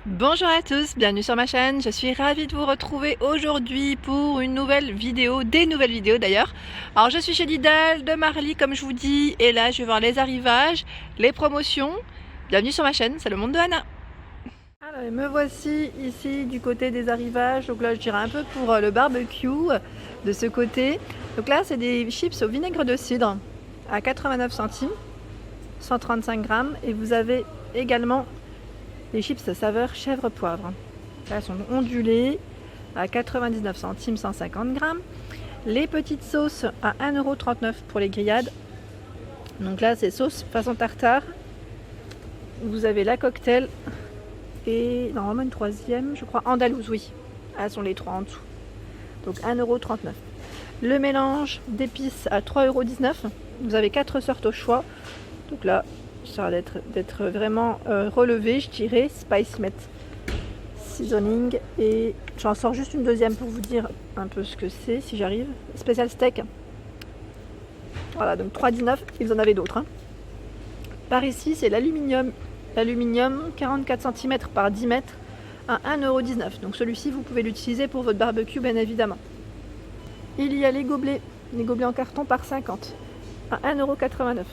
Bonjour à tous, bienvenue sur ma chaîne, je suis ravie de vous retrouver aujourd'hui pour une nouvelle vidéo, des nouvelles vidéos d'ailleurs. Alors je suis chez Lidl de Marly comme je vous dis, et là je vais voir les arrivages, les promotions. Bienvenue sur ma chaîne, c'est le monde de Anna. Alors me voici ici du côté des arrivages, donc là je dirais un peu pour le barbecue de ce côté. Donc là c'est des chips au vinaigre de cidre à 89 centimes, 135 grammes, et vous avez également les chips saveur chèvre poivre. Là, elles sont ondulées à 99 centimes, 150 grammes. Les petites sauces à 1,39 € pour les grillades. Donc là, c'est sauce façon tartare. Vous avez la cocktail et normalement une troisième, je crois, andalouse, oui. Elles sont les trois en dessous. Donc 1,39 €. Le mélange d'épices à 3,19 €. Vous avez 4 sortes au choix. Donc là, ça a d'être vraiment relevé, je dirais. Spice Met Seasoning, et j'en sors juste une deuxième pour vous dire un peu ce que c'est si j'arrive. Spécial steak. Voilà, donc 3,19 € et vous en avez d'autres. Hein. Par ici, c'est l'aluminium. L'aluminium 44 cm par 10 mètres à 1,19 €. Donc celui-ci, vous pouvez l'utiliser pour votre barbecue, bien évidemment. Il y a les gobelets en carton par 50 à 1,89 €.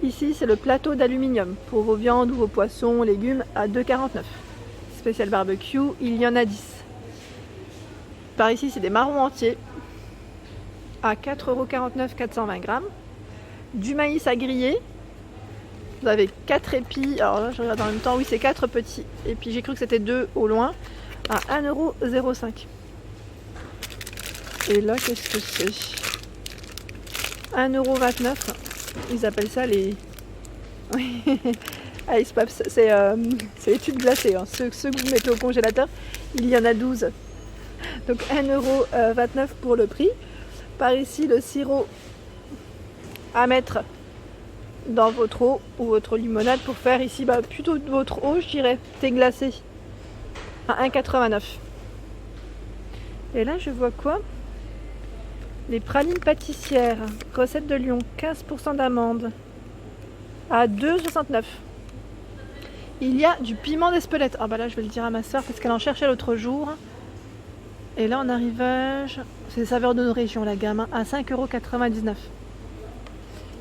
Ici, c'est le plateau d'aluminium pour vos viandes ou vos poissons, légumes à 2,49 €. Spécial barbecue, il y en a 10. Par ici, c'est des marrons entiers à 4,49 €, 420 grammes. Du maïs à griller. Vous avez 4 épis. Alors là, je regarde en même temps. Oui, c'est 4 petits épis. J'ai cru que c'était 2 au loin. À 1,05 €. Et là, qu'est-ce que c'est? 1,29 €. Ils appellent ça les Ice Pops, c'est les tubes glacés, hein. Ceux que vous mettez au congélateur, il y en a 12. Donc 1,29 € pour le prix. Par ici, le sirop à mettre dans votre eau ou votre limonade pour faire ici plutôt de votre eau, je dirais, thé glacé à 1,89 €. Et là, je vois quoi? Les pralines pâtissières, recette de Lyon, 15% d'amandes à 2,69 €. Il y a du piment d'Espelette. Ah bah là, je vais le dire à ma soeur parce qu'elle en cherchait l'autre jour. Et là, en arrivage, c'est les saveurs de nos régions, la gamme, hein, à 5,99 €.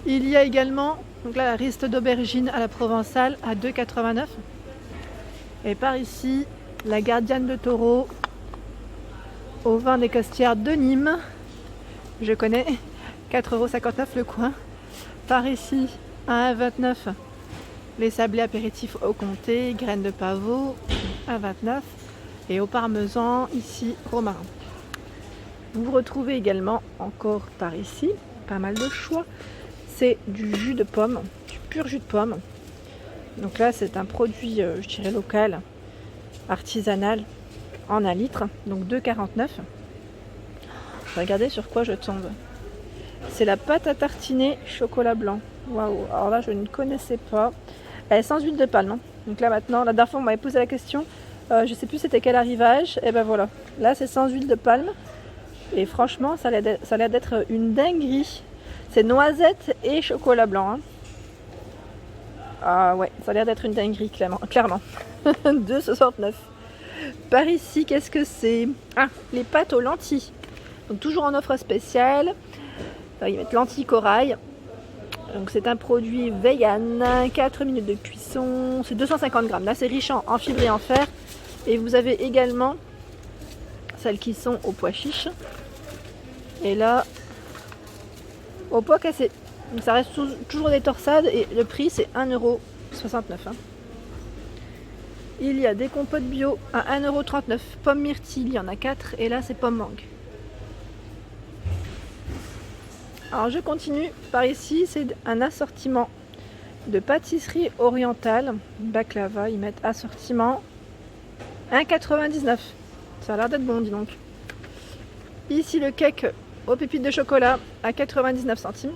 Il y a également, donc là, la riste d'aubergine à la provençale à 2,89 €. Et par ici, la gardienne de taureau au vin des Costières de Nîmes. Je connais, 4,59 € le coin. Par ici, à 1,29 €, les sablés apéritifs au comté, graines de pavot, 1,29 €. Et au parmesan, ici, romarin. Vous retrouvez également, encore par ici, pas mal de choix. C'est du jus de pomme, du pur jus de pomme. Donc là, c'est un produit, je dirais, local, artisanal, en 1 litre. Donc 2,49 €. Regardez sur quoi je tombe. C'est la pâte à tartiner chocolat blanc. Waouh, alors là je ne connaissais pas. Elle est sans huile de palme. Hein. Donc là maintenant, la dernière fois on m'avait posé la question, je sais plus c'était quel arrivage. Et ben voilà, là c'est sans huile de palme. Et franchement, ça a l'air d'être une dinguerie. C'est noisette et chocolat blanc. Hein. Ah ouais, ça a l'air d'être une dinguerie, clairement. 2,69 €. Par ici, qu'est-ce que c'est? Ah, les pâtes aux lentilles. Donc toujours en offre spéciale. Ils mettent lentilles corail. Donc c'est un produit vegan, 4 minutes de cuisson, c'est 250 grammes. Là c'est riche en fibres et en fer. Et vous avez également celles qui sont au pois chiche. Et là, au pois cassé. Donc ça reste toujours des torsades et le prix c'est 1,69 €. Hein. Il y a des compotes bio à 1,39 €. Pommes myrtilles, il y en a 4 et là c'est pommes mangue. Alors je continue, par ici c'est un assortiment de pâtisserie orientale, baklava, ils mettent assortiment 1,99 €. Ça a l'air d'être bon, dis donc. Ici le cake aux pépites de chocolat à 99 centimes.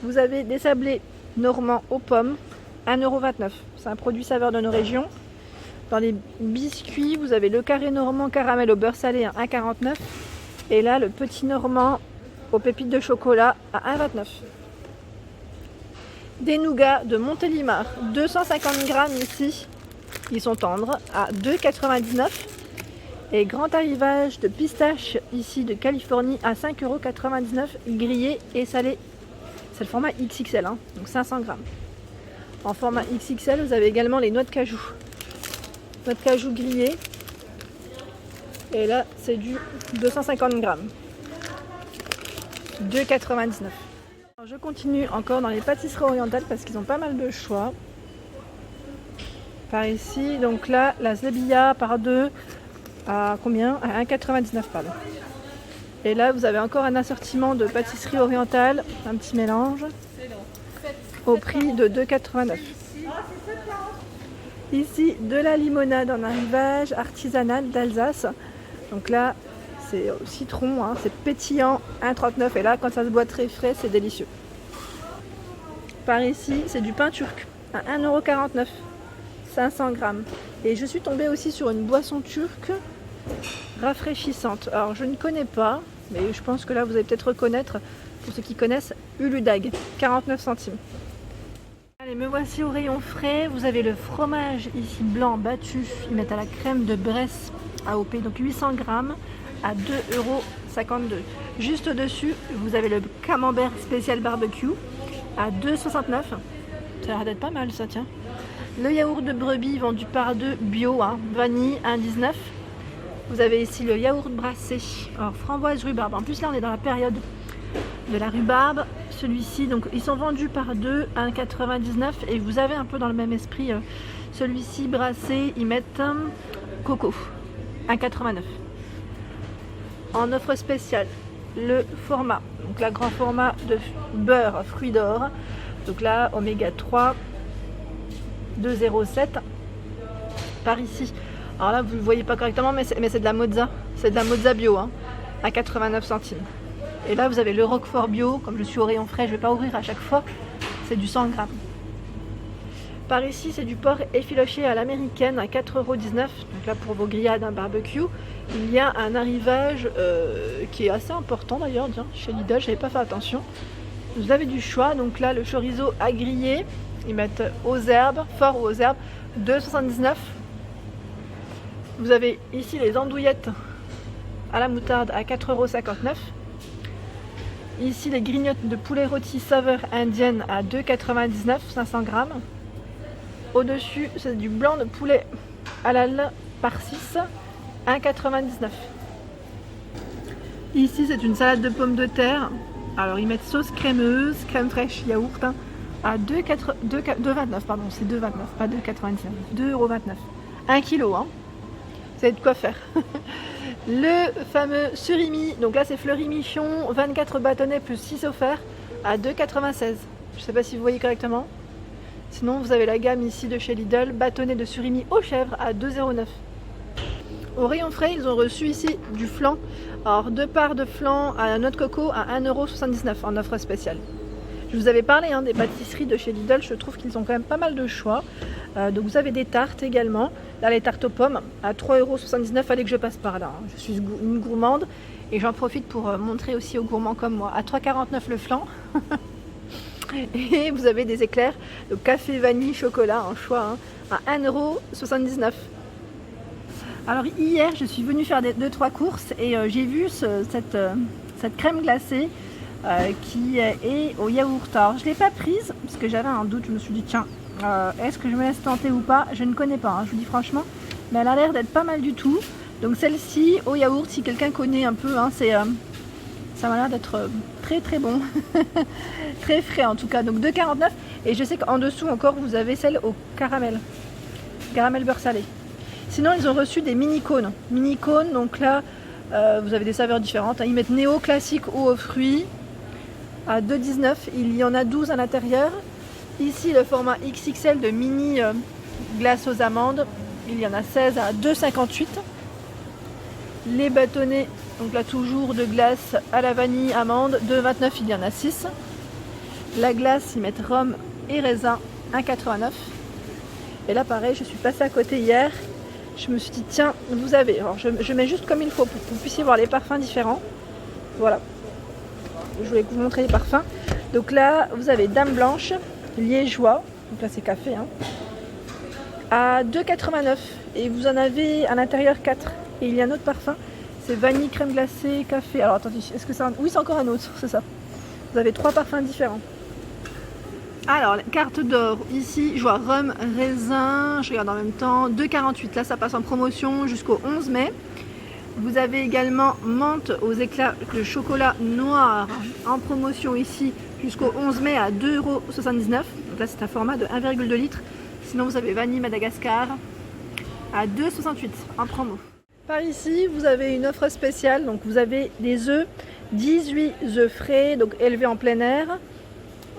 Vous avez des sablés normands aux pommes, 1,29 €. C'est un produit saveur de nos régions. Dans les biscuits, vous avez le carré normand caramel au beurre salé à 1,49 €. Et là, le petit normand aux pépites de chocolat à 1,29 €. Des nougats de Montélimar, 250 grammes ici. Ils sont tendres à 2,99 €. Et grand arrivage de pistaches ici de Californie à 5,99 €, grillés et salés. C'est le format XXL, hein, donc 500 grammes. En format XXL, vous avez également les noix de cajou. Noix de cajou grillées. Et là, c'est du 250 grammes. 2,99 €. Je continue encore dans les pâtisseries orientales parce qu'ils ont pas mal de choix. Par ici, donc là, la zebia par 2 à combien? À 1,99 €, pardon. Et là, vous avez encore un assortiment de pâtisseries orientales, un petit mélange, au prix de 2,89 €. Ici, de la limonade en arrivage artisanale d'Alsace. Donc là, c'est au citron, hein, c'est pétillant, 1,39 €. Et là, quand ça se boit très frais, c'est délicieux. Par ici, c'est du pain turc à 1,49 €, 500 grammes. Et je suis tombée aussi sur une boisson turque rafraîchissante. Alors, je ne connais pas, mais je pense que là, vous allez peut-être reconnaître, pour ceux qui connaissent, Uludag, 49 centimes. Allez, me voici au rayon frais. Vous avez le fromage ici blanc battu. Ils mettent à la crème de Bresse AOP, donc 800 grammes à 2,52 €. Juste au-dessus, vous avez le camembert spécial barbecue à 2,69 €. Ça a l'air d'être pas mal ça, tiens. Le yaourt de brebis vendu par 2 bio, hein, vanille 1,19 €. Vous avez ici le yaourt brassé, alors framboise rhubarbe. En plus là on est dans la période de la rhubarbe. Celui-ci, donc ils sont vendus par 2 à 1,99 € et vous avez un peu dans le même esprit celui-ci brassé, ils mettent coco 1,89 €. En offre spéciale, le format, donc la grand format de beurre fruits d'or, donc là oméga 3 2,07 € par ici. Alors là vous ne le voyez pas correctement, mais c'est de la mozza, c'est de la mozza bio, hein, à 89 centimes. Et là vous avez le roquefort bio, comme je suis au rayon frais, je ne vais pas ouvrir à chaque fois, c'est du 100 grammes. Par ici c'est du porc effiloché à l'américaine à 4,19 €. Donc là pour vos grillades, un barbecue, il y a un arrivage qui est assez important d'ailleurs, chez Lidl, je n'avais pas fait attention. Vous avez du choix, donc là le chorizo à griller, ils mettent aux herbes, fort ou aux herbes, 2,79 €. Vous avez ici les andouillettes à la moutarde à 4,59 €. Ici les grignottes de poulet rôti saveur indienne à 2,99 €, 500 grammes. Au-dessus, c'est du blanc de poulet halal par 6, 1,99 €. Ici, c'est une salade de pommes de terre. Alors, ils mettent sauce crémeuse, crème fraîche, yaourt, hein, à 2,29 €, pardon, c'est 2,29 €, pas 2,99 €, 2,29 €. 1 kg, hein. Vous avez de quoi faire. Le fameux surimi, donc là c'est fleury michon, 24 bâtonnets plus 6 offerts à 2,96 €. Je ne sais pas si vous voyez correctement. Sinon vous avez la gamme ici de chez Lidl, bâtonnet de surimi aux chèvres à 2,09 €. Au rayon frais, ils ont reçu ici du flan. Alors 2 parts de flan à noix de coco à 1,79 € en offre spéciale. Je vous avais parlé des pâtisseries de chez Lidl, je trouve qu'ils ont quand même pas mal de choix. Donc vous avez des tartes également. Là les tartes aux pommes à 3,79 €, fallait que je passe par là, hein. Je suis une gourmande et j'en profite pour montrer aussi aux gourmands comme moi. À 3,49 € le flan. Et vous avez des éclairs de café vanille chocolat, un choix, hein, à 1,79 €. Alors hier je suis venue faire 2-3 courses et j'ai vu cette crème glacée qui est au yaourt. Alors je ne l'ai pas prise parce que j'avais un doute, je me suis dit tiens, est-ce que je me laisse tenter ou pas? Je ne connais pas, hein, je vous dis franchement, mais elle a l'air d'être pas mal du tout. Donc celle-ci au yaourt, si quelqu'un connaît un peu, hein, ça m'a l'air d'être très très bon, très frais en tout cas. Donc 2,49 € et je sais qu'en dessous encore vous avez celle au caramel beurre salé. Sinon ils ont reçu des mini cônes, donc là vous avez des saveurs différentes, hein. Ils mettent néo classique ou aux fruits à 2,19 €, il y en a 12 à l'intérieur. Ici le format XXL de mini glace aux amandes, il y en a 16 à 2,58 €. Les bâtonnets, donc là toujours de glace à la vanille amande, 2,29 €, il y en a 6. La glace, ils mettent rhum et raisin, 1,89 €. Et là pareil, je suis passée à côté hier, je me suis dit tiens, vous avez, alors je mets juste comme il faut pour que vous puissiez voir les parfums différents. Voilà, je voulais vous montrer les parfums. Donc là vous avez Dame Blanche, liégeois, donc là c'est café, hein, à 2,89 €. Et vous en avez à l'intérieur 4. Et il y a un autre parfum, c'est vanille, crème glacée, café. Alors attendez, est-ce que c'est un... Oui, c'est encore un autre, c'est ça. Vous avez 3 parfums différents. Alors, la carte d'or, ici, je vois rhum, raisin, je regarde en même temps, 2,48 €. Là, ça passe en promotion jusqu'au 11 mai. Vous avez également menthe aux éclats de chocolat noir en promotion ici jusqu'au 11 mai à 2,79 €. Donc là, c'est un format de 1,2 litres. Sinon, vous avez vanille Madagascar à 2,68 € en promo. Par ici, vous avez une offre spéciale. Donc, vous avez des œufs, 18 œufs frais, donc élevés en plein air.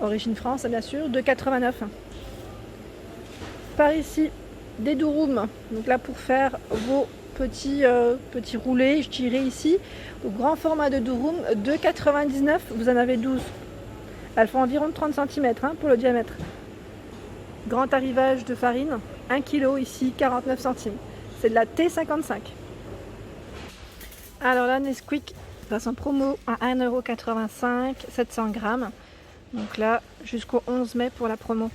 Origine France, bien sûr, 2,89 €. Par ici, des durum. Donc là, pour faire vos petits roulés, je dirais ici. Donc, grand format de durum, 2,99 €. Vous en avez 12. Elles font environ 30 cm hein, pour le diamètre. Grand arrivage de farine, 1 kg ici, 49 centimes. C'est de la T55. Alors là, Nesquik passe en promo à 1,85 €, 700 grammes. Donc là, jusqu'au 11 mai pour la promo.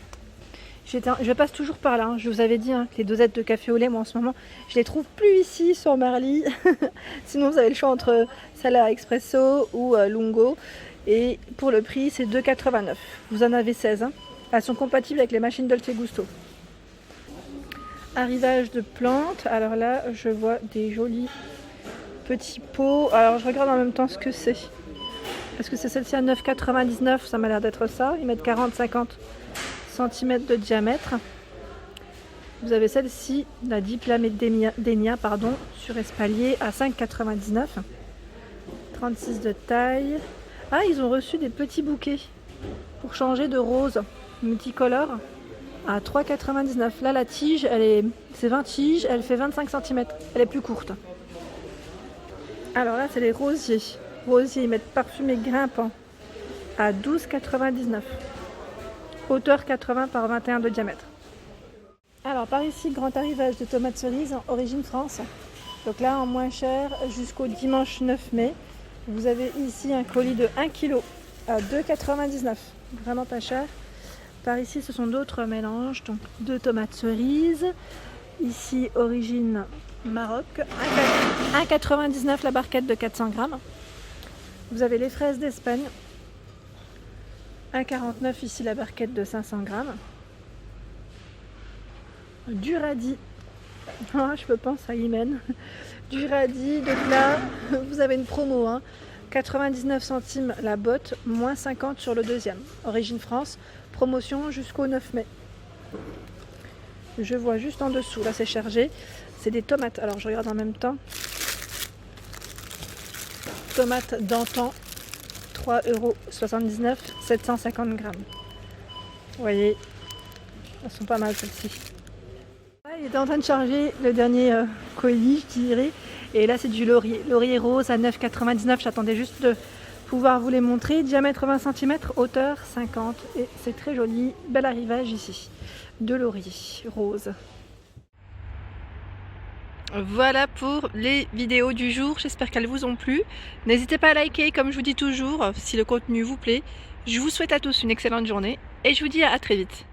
Je passe toujours par là, hein. Je vous avais dit hein, que les dosettes de café au lait, moi en ce moment, je les trouve plus ici sur Marly. Sinon, vous avez le choix entre Sala Expresso ou Lungo. Et pour le prix, c'est 2,89 €. Vous en avez 16. Hein. Elles sont compatibles avec les machines Dolce Gusto. Arrivage de plantes. Alors là, je vois des jolis petits pots. Alors, je regarde en même temps ce que c'est. Est-ce que c'est celle-ci à 9,99 €? Ça m'a l'air d'être ça. Ils mettent 40-50 cm de diamètre. Vous avez celle-ci, la Diplamedenia, pardon, sur espalier à 5,99 €. 36 de taille. Ah, ils ont reçu des petits bouquets pour changer de rose multicolore à 3,99 €. Là, la tige, c'est 20 tiges, elle fait 25 cm. Elle est plus courte. Alors là, c'est les rosiers. Rosiers, ils mettent parfumé grimpant à 12,99 €. Hauteur 80 par 21 de diamètre. Alors par ici, grand arrivage de tomates cerises, origine France. Donc là, en moins cher, jusqu'au dimanche 9 mai. Vous avez ici un colis de 1 kg à 2,99 €. Vraiment pas cher. Par ici, ce sont d'autres mélanges. Donc 2 tomates cerises. Ici, origine Maroc. 1,99 € la barquette de 400 grammes. Vous avez les fraises d'Espagne. 1,49 € ici la barquette de 500 grammes. Du radis. Oh, je peux penser à Imen. Du radis. Donc là, vous avez une promo. Hein. 99 centimes la botte, moins 50 sur le deuxième. Origine France. Promotion jusqu'au 9 mai. Je vois juste en dessous. Là, c'est chargé. C'est des tomates. Alors, je regarde en même temps. Tomates d'antan. 3,79 €, 750 grammes. Vous voyez, elles sont pas mal celles-ci. Il était en train de charger le dernier colis, je dirais. Et là, c'est du laurier. Laurier rose à 9,99 €. J'attendais juste de pouvoir vous les montrer. Diamètre 20 cm, hauteur 50. Et c'est très joli. Bel arrivage ici. De laurier rose. Voilà pour les vidéos du jour, j'espère qu'elles vous ont plu. N'hésitez pas à liker comme je vous dis toujours si le contenu vous plaît. Je vous souhaite à tous une excellente journée et je vous dis à très vite.